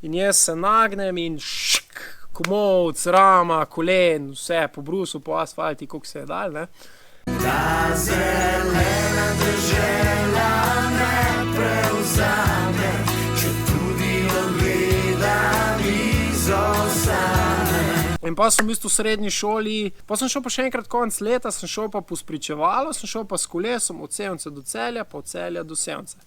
In jaz se nagnem in komolc, rama, kolen, vse po brusu, po asfalti, koliko se je dal, ne. Ta zelena dežela me prevzame, četudi jo gledam izostane. In pa sem v bistvu v srednji šoli, pa sem šel pa še enkrat konec leta, sem šel pa po spričevalo, sem šel pa s kolesom od Sevnice do Celja, pa od Celja do Sevnice.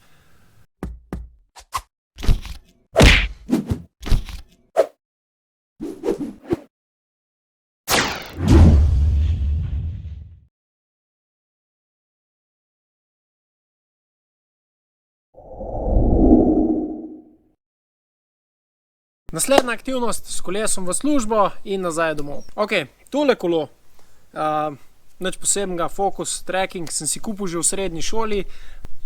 Naslednja aktivnost, s kolesom v službo in nazaj domov. Ok, tole kolo, nič posebnega, Focus Tracking, sem si kupil že v srednji šoli,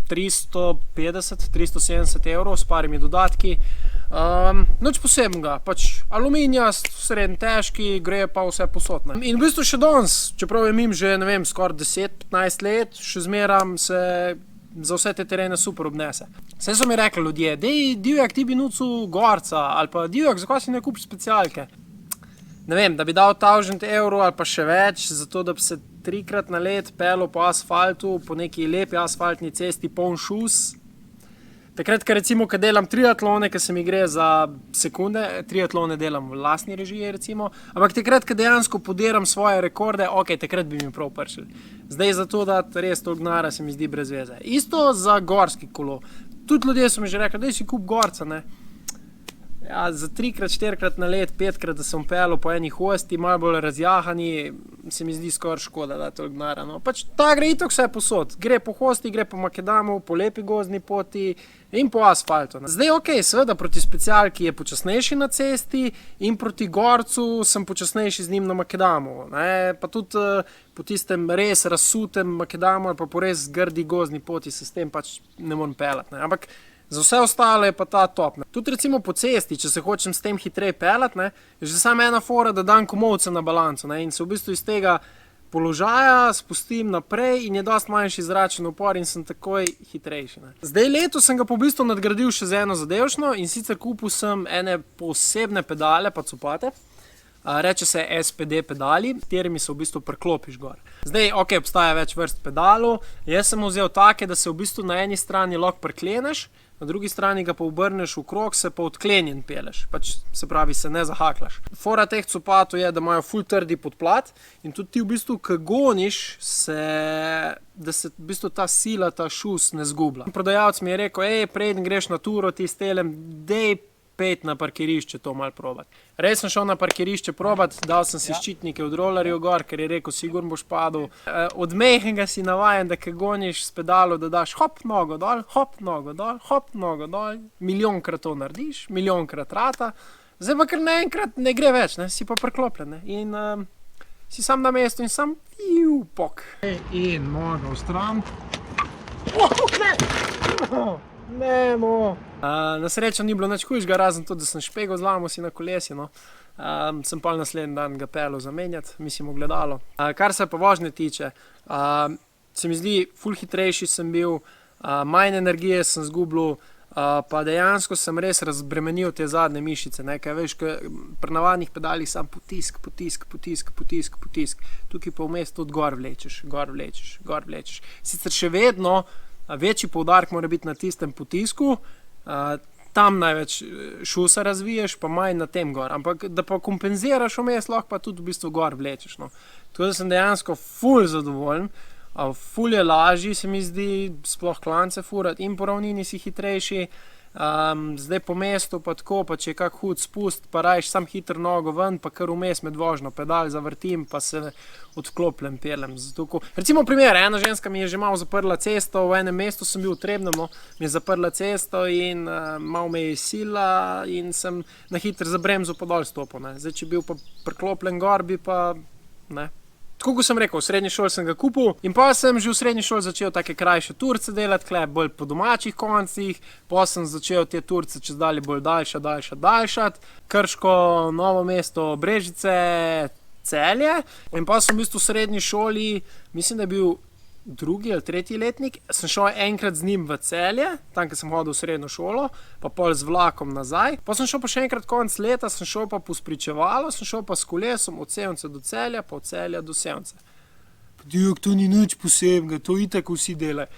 350–370 evrov s parimi dodatki. Nič posebnega, pač aluminijast, srednji težki, gre pa vse posod, ne. In v bistvu še danes, čeprav je mim že, ne vem, skoraj 10–15 let, še zmeram se za vse te terene super obnese. Saj so mi rekli ljudje, dej Divjak, ti bi nucal gorca, ali pa Divjak, zakaj si ne kupiš specialke? Ne vem, da bi dal 1000 evrov ali pa še več, zato da bi se 3-krat na let peljal po asfaltu, po neki lepi asfaltni cesti, poln šus. Takrat, recimo, ko delam triatlone, ko se mi gre za sekunde, triatlone delam v lastni režiji, recimo, ampak takrat, ko dejansko podiram svoje rekorde, ok, takrat bi mi prav pršili. Zdaj za to dati res toliko denarja se mi zdi brez veze. Isto za gorski kolo. Tudi ljudje so mi že rekli, daj si kup gorca, ne. Ja, za 3-krat, 4-krat na let, 5-krat, da sem peljal po eni hosti, malo bolj razjahani, se mi zdi skoraj škoda, da toliko denarja, no. Pač ta gre itak vse posod. Gre po hosti, gre po makadamu, po lepi gozdni poti in po asfaltu, ne. Zdaj, ok, seveda proti specialki je počasnejši na cesti in proti gorcu sem počasnejši z njim na makadamu, ne. Pa tudi po tistem res razsutem makadamu ali pa po res grdi gozdni poti se s tem pač ne morem peljati, ne. Ampak za vse ostalo je pa ta top, ne. Tudi recimo po cesti, če se hočem s tem hitreje peljati, ne, je že samo ena fora, da dam komolce na balanco, ne, in se v bistvu iz tega položaja spustim naprej in je dosti manjši zračni upor in sem takoj hitrejši, ne. Zdaj letos sem ga po bistvu nadgradil še z eno zadevšno in sicer kupil sem ene posebne pedale pa copate. Reče se SPD pedali, katerimi se v bistvu priklopiš gor. Zdaj, ok, obstaja več vrst pedalov, jaz sem vzel take, da se v bistvu na eni strani lahko prikleneš, na drugi strani ga pa obrneš v krog, se pa odklenjen peleš, pač se pravi, se ne zahaklaš. Fora teh copatov je, da imajo ful trdi podplat in tudi ti v bistvu, ko goniš, da se v bistvu ta sila, ta šus ne zgublja. Prodajalec mi je rekel, preden greš na turo ti s telem, dej pet na parkirišče to malo probati. Res sem šel na parkirišče probati, dal sem si ščitnike od rolerjev gor, ker je rekel, sigurno boš padel. Od mehkega si navajen, da ko goniš s pedalo, da daš hop nogo dol, hop nogo dol, hop nogo dol, milijonkrat to narediš, milijonkrat rata, zdaj pa kar naenkrat ne gre več, ne, si pa priklopljen, ne, in si sam na mestu in sam pok. In nogo v stran. Nemo. Na srečo ni bilo nič hujšega, razen tudi, da sem špegel zlomil si na kolesi, no. Sem pol naslednji dan ga peljal zamenjati, mislim ogledalo. Kar se pa vožnje tiče, se mi zdi, ful hitrejši sem bil, manj energije sem zgubil, pa dejansko sem res razbremenil te zadnje mišice, ne, kaj veš, pri navadnih pedalih sam potisk, potisk, potisk, potisk, potisk, tukaj pa vmes tudi gor vlečeš, gor vlečeš, gor vlečeš. Sicer še vedno večji poudarek mora biti na tistem potisku, tam največ šusa razviješ, pa manj na tem gor, ampak da pa kompenziraš vmes, lahko pa tudi v bistvu gor vlečeš, no. Tako da sem dejansko ful zadovoljen, ful je lažji, se mi zdi, sploh klance furati in po ravnini si hitrejši, zdaj po mestu pa tako, pa če je kak hud spust, pa rajš sam hitro nogo ven, pa kar vmes med vožnjo pedal zavrtim, pa se odklopljem, peljem. Recimo primer, ena ženska mi je že malo zaprla cesto, v enem mestu sem bil v Trebnjemu, mi je zaprla cesto in malo me je sila in sem na hitro za bremzo pa dol stopil, ne. Zdaj, če bil pa priklopljen gor, bi pa, ne. Tako kot sem rekel, v srednji šoli sem ga kupil in pa sem že v srednji šoli začel take krajše turce delati, tule bolj po domačih koncih, pa sem začel te turce čezdalje bolj daljšati, Krško, Novo mesto, Brežice, Celje in pa sem v bistvu v srednji šoli, mislim, da je bil drugi ali tretji letnik, sem šel enkrat z njim v Celje, tam, kjer sem hodil v srednjo šolo, pa pol z vlakom nazaj. Pa sem šel pa še enkrat konec leta, sem šel pa po spričevalo, sem šel pa s kolesom od Sevnice do Celja, pa od Celja do Sevnice. Dijak, to ni nič posebnega, to itak vsi delajo.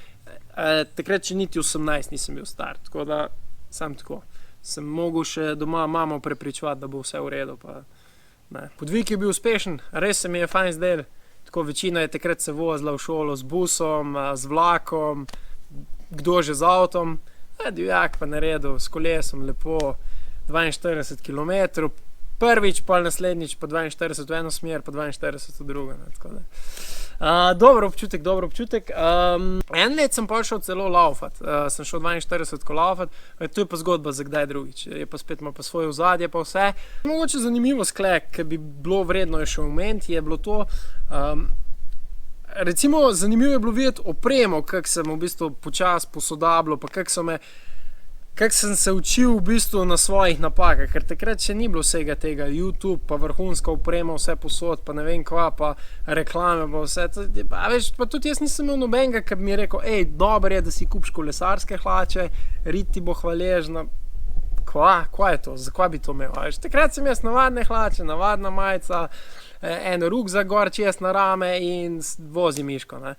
Takrat še niti 18 nisem bil star, tako da sam tako. Sem mogel še doma mamo prepričevati, da bo vse v redu. Pa, ne. Podvig je bil uspešen, res se mi je fajn zdel. Tako večina je takrat se vozila v šolo z busom, z vlakom, kdo že z avtom. Divjak pa naredil s kolesom lepo 42 km, prvič, pa naslednjič pa 42 v eno smer, pa 42 v drugo. Dober občutek. En let sem pa šel celo laufat, sem šel 42 laufat, to je pa zgodba za kdaj drugič, je pa spet ima pa svoje ozadje pa vse. Mogoče zanimivo sklek, ki bi bilo vredno še omeniti, je bilo to, recimo zanimivo je bilo videti opremo, kako sem v bistvu počasi posodabljal, pa kako sem se učil v bistvu na svojih napakah, ker takrat še ni bilo vsega tega, YouTube, pa vrhunska oprema, vse posod, pa ne vem kva, pa reklame, pa vse. Pa tudi jaz nisem imel nobenega, ki bi mi rekel, dobro je, da si kupiš kolesarske hlače, rit ti bo hvaležna. Kva je to? Zakaj bi to imel? Takrat sem jaz navadne hlače, navadna majica, en rukzak gor čez na rame in vozim miško, ne.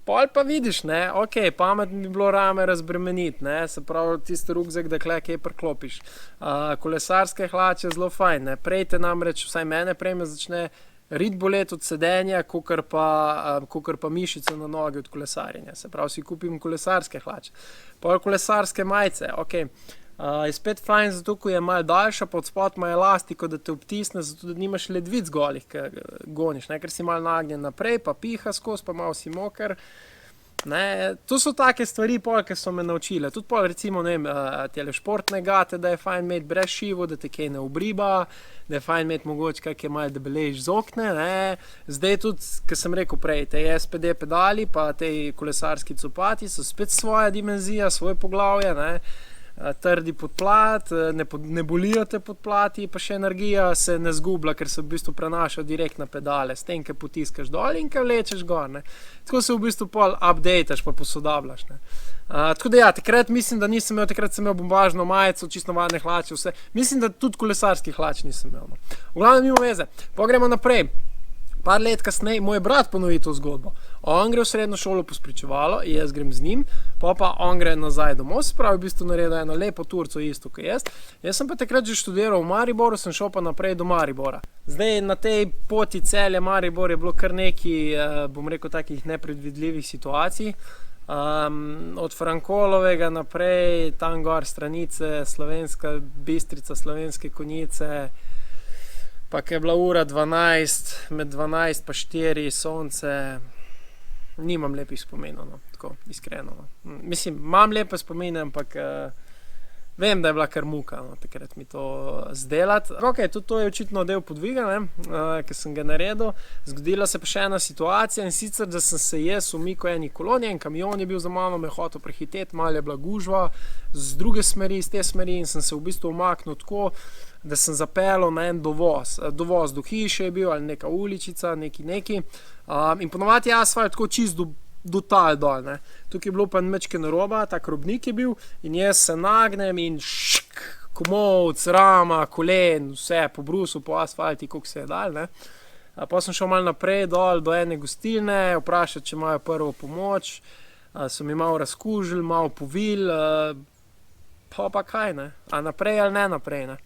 Pol pa vidiš, ne, pametno bi bilo rame razbremeniti, ne, se pravi tisti rukzak, da kaj priklopiš. Kolesarske hlače zelo fajn, ne, prej te namreč, vsaj mene prej me začne rit boleti od sedenja, kakor pa mišice na nogi od kolesarjenja, se pravi si kupim kolesarske hlače. Pol kolesarske majice, je spet fajn, zato ko je malo daljša, pa od spod ima elastiko, da te obtisne, zato da nimaš ledvic golih, ker goniš, ne, ker si malo nagnjen naprej, pa piha skozi, pa malo si moker. Ne, to so take stvari, ki so me naučile. Tudi recimo, ne vem, tele športne gate, da je fajn imeti brez šivo, da te kaj ne obriba, da je fajn imeti mogoče kakje malo debelejš z okne, ne. Zdaj tudi, kot sem rekel prej, te SPD pedali, pa te kolesarski copati so spet svoja dimenzija, svoje poglavje, ne. Trdi podplat, ne bolijo te podplati, pa še energija se ne zgublja, ker se v bistvu prenaša direkt na pedale, s tem, ki potiskaš dol in ki vlečeš gor, ne. Tako se v bistvu pol updateš, pa posodabljaš, ne. Tako da ja, takrat mislim, da nisem imel, takrat sem imel bombažno majico, čisto navadne hlače, vse. Mislim, da tudi kolesarskih hlač nisem imel, no. V glavnem mimo veze, pogremo naprej. Par let kasneje moj brat ponovi to zgodbo. On gre v srednjo šolo po spričevalo, jaz grem z njim, pa on gre nazaj domov, se pravi, v bistvu naredil eno lepo turco isto, kot jaz. Jaz sem pa takrat že študiral v Mariboru, sem šel pa naprej do Maribora. Zdaj, na tej poti Celje Maribor je bilo kar nekaj, bom rekel, takih nepredvidljivih situacij. Od Frankolovega naprej, tam gor Stranice, Slovenska Bistrica, Slovenske Konjice, pa ko je bila ura 12, med 12 pa 4, sonce, nimam lepih spomenov, no, tako, iskreno. No. Mislim, imam lepe spomine, ampak vem, da je bila kar muka, no, takrat mi to zdelati. Tudi to je očitno del podviga, ki sem ga naredil. Zgodila se pa še ena situacija, in sicer, da sem se jaz umikal eni koloni, en kamion je bil za mano, me hotel prehiteti, malo je bila gužva z druge smeri, iz te smeri, in sem se v bistvu umaknil tako, da sem zapeljal na en dovoz. Dovoz do hiše je bil, ali neka uličica, neki. In ponovadi je asfalt tako čist do tal dol, ne. Tukaj je bilo pa mečke naroba, tak robnik je bil, in jaz se nagnem in komolc, rama, kolen, vse po brusu, po asfalti, koliko se je dal, ne. Pa sem šel malo naprej dol do ene gostilne, vprašati, če imajo prvo pomoč, so mi malo razkužili, malo povil, pa kaj, ne, a naprej ali ne naprej, ne.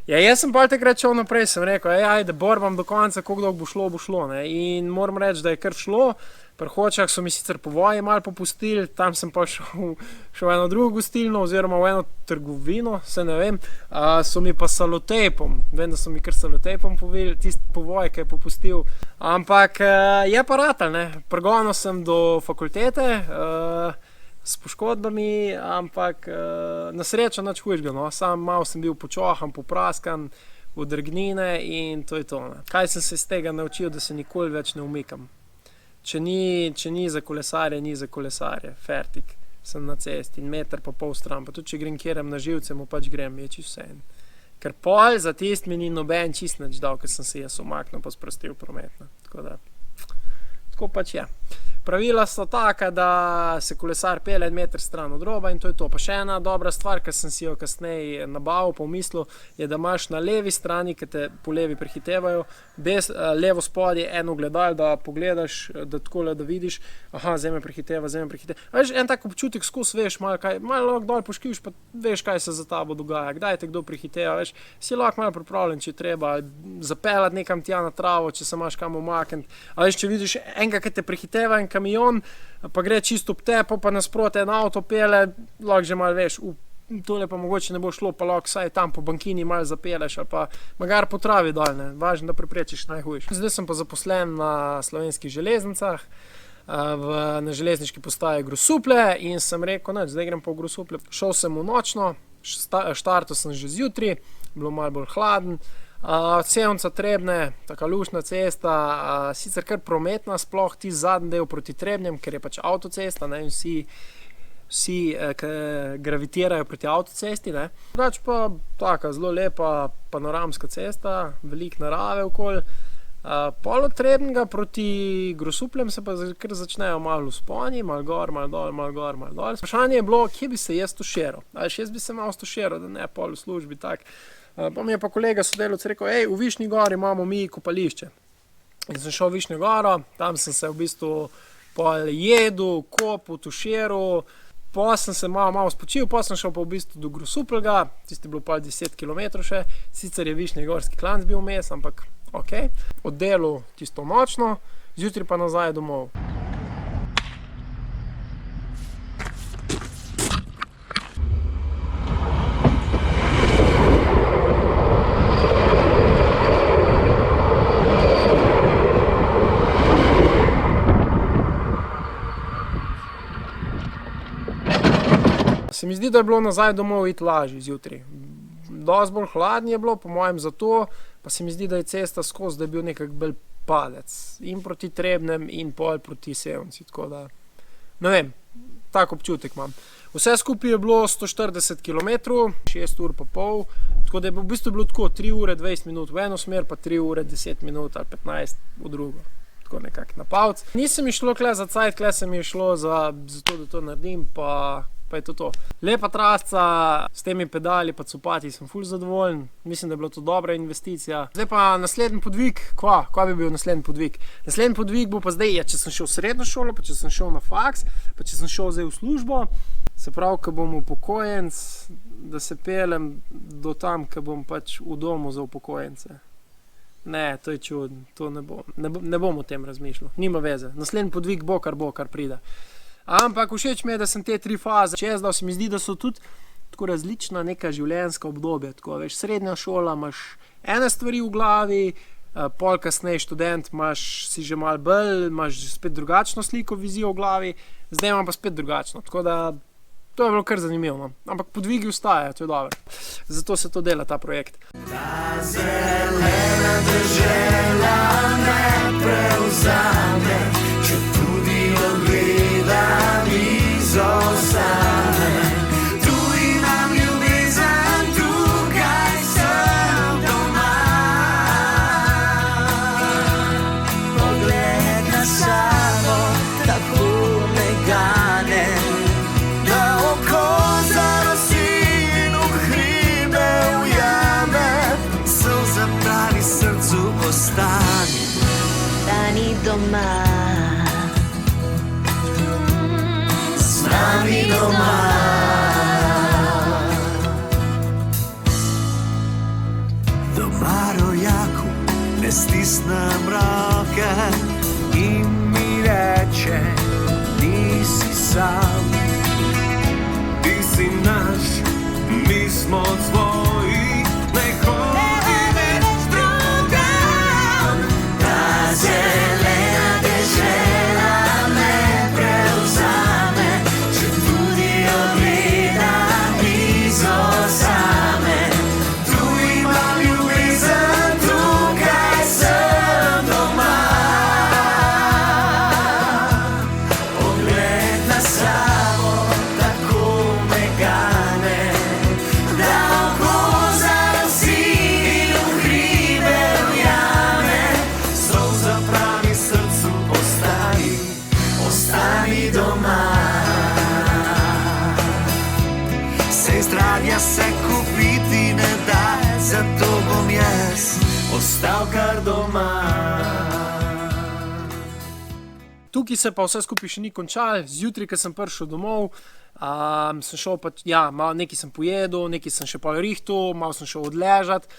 Ja, jaz sem pa takrat šel naprej, sem rekel, ajde, borbam do konca, koliko dolgo bo šlo, ne, in moram reči, da je kar šlo. Pri Hočah so mi sicer povoji malo popustili, tam sem pa šel v eno drugo gostilno oziroma v eno trgovino, se ne vem, so mi pa salotejpom, vem, da so mi kar salotejpom povili, tisti povoj, ki je popustil, ampak je pa ratal, ne, pregonil sem do fakultete, s poškodbami, ampak na srečo nič hujšega, no, sam malo sem bil počohan, popraskan, v drgnine in to je to, ne. Kaj sem se iz tega naučil, da se nikoli več ne umikam. Če ni za kolesarje, ni za kolesarje, fertik, sem na cesti in meter pa pol stran, pa tudi če grem kjerem na živce, mu pač grem, je čisto vseeno. Ker pol za tist mi ni noben čist nič dal, ker sem se jaz umaknil pa sprostil prometno, tako pač je. Pravila so taka, da se kolesar pelje 1 meter stran od roba in to je to. Pa še ena dobra stvar, ki sem si jo kasneje nabavil, pomislil, je, da imaš na levi strani, ki te po levi prehitevajo, levo spodje eno ogledalo, da pogledaš, da takole, da vidiš, aha, zdaj me prehiteva. Veš, en tak občutek skozi veš, malo dol poškiviš, pa veš, kaj se za tabo dogaja, kdaj te kdo prehiteva, veš, si lahko malo pripravljen, če treba, zapeljati nekam tja na travo, če se imaš kam umakniti. A veš, če vidiš enega, ki te prehiteva, kamion, pa gre čisto ob tepo, pa nasproti en avto pele, lahko že malo veš, tole pa mogoče ne bo šlo, pa lahko saj tam po bankini malo zapeleš, ali pa magar po travi dol, ne, važno, da preprečiš najhujše. Zdaj sem pa zaposlen na Slovenskih železnicah, na železniški postaji Grosuplje in sem rekel, zdaj grem pa v Grosuplje. Šel sem v nočno, štartal sem že zjutraj, bilo malo bolj hladen. Sevnica Trebnje, taka luštna cesta, sicer kar prometna, sploh ti zadnji del proti Trebnjem, ker je pač avtocesta, ne, in vsi gravitirajo proti avtocesti, ne. Drugače pa taka zelo lepa panoramska cesta, veliko narave okoli. Pol od Trebnjega proti Grosupljem se pa kar začnejo malo vzponi, malo gor, malo dol, malo gor, malo dol. Vprašanje je bilo, kje bi se jaz tuširal. Jaz bi se malo tuširal, da ne pol v službi, tak. Pa mi je pa kolega sodelavec rekel, v Višnji gori imamo mi kopališče. In sem šel v Višnjo goro, tam sem se v bistvu pol jedel, kopal, tuširal, pa sem se malo spočil, pa sem šel pa v bistvu do Grosupljega, tisti je bilo pol 10 km še, sicer je Višnji gorski klanc bil vmes, ampak ok. Oddelal tisto nočno, zjutraj pa nazaj domov. Se mi zdi, da je bilo nazaj domov iti lažje zjutraj. Dosti bolj hladno je bilo, po mojem zato, pa se mi zdi, da je cesta skozi, da je bil nekak bolj padec. In proti Trebnjem in pol proti Sevnici, tako da, ne vem, tak občutek imam. Vse skupaj je bilo 140 km, 6 ur pa pol, tako da je v bistvu bilo tako 3 ure 20 minut v eno smer, pa 3 ure 10 minut ali 15 v drugo. Tako nekak na palc. Nisem mi šlo kle za cajt, kle se mi je šlo za to, da to naredim, pa je to. Lepa trasca, s temi pedali pa copati sem ful zadovoljen, mislim, da je bila to dobra investicija. Zdaj pa naslednji podvig, kva bi bil naslednji podvig? Naslednji podvig bo pa zdaj, če sem šel v srednjo šolo, pa če sem šel na faks, pa če sem šel zdaj v službo, se pravi, ko bom upokojenc, da se peljem do tam, ko bom pač v domu za upokojence. Ne, to je čudno, to ne bom o tem razmišljal, nima veze. Naslednji podvig bo, kar pride. Ampak všeč mi je, da sem te 3 faze čezdal, se mi zdi, da so tudi tako različna neka življenjska obdobja. Tako, veš, srednja šola, imaš ene stvari v glavi, pol kasneje študent, si že malo bolj, imaš spet drugačno sliko, vizijo v glavi, zdaj imam pa spet drugačno. Tako da, to je bilo kar zanimivo. Ampak podvigi ostajajo, to je dobro. Zato se to dela, ta projekt. Ta zelena dežela me prevzame, če tudi ogledam izostane. Tu imam ljubezen, tukaj sem doma. Pogled na sabo, tako me gane, da oko zarosi in v hribe ujame. Solza pravi srcu ostani, da ni doma. S nami doma. Doma rojaku ne stisnem roke in mi reče, nisi sam. Ti si naš, mi smo tvoji, ne hodi več drugam. Ta zelena dežela me prevzame, če tudi ogledam izosame. Tu imam ljubezen, tukaj sem doma. Pogled na sabo, tako me gane, da oko ostal kar doma. Tukaj se pa vse skupaj še ni končalo. Zjutraj, ko sem prišel domov, sem šel nekaj sem pojedel, nekaj sem še pol rihtal, malo sem šel odležati.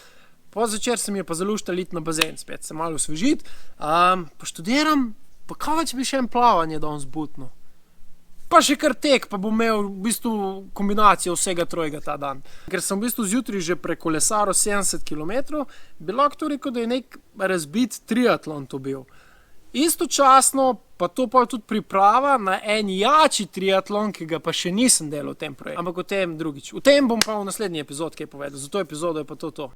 Po zvečer se mi je pa zaluštal iti na bazen spet, se malo osvežiti. Poštudiram, pa kaj več bi še en plavanje danes butno. Pa še kar tek, pa bom imel v bistvu kombinacijo vsega trojega ta dan. Ker sem v bistvu zjutraj že prekolesaril 70 km, bi lahko rekel, da je nek razbit triatlon to bil. Istočasno pa to pa tudi priprava na en jači triatlon, ki ga pa še nisem delal v tem projektu. Ampak o tem drugič. O tem bom pa v naslednji epizodi kaj povedal. Za to epizodo je pa to.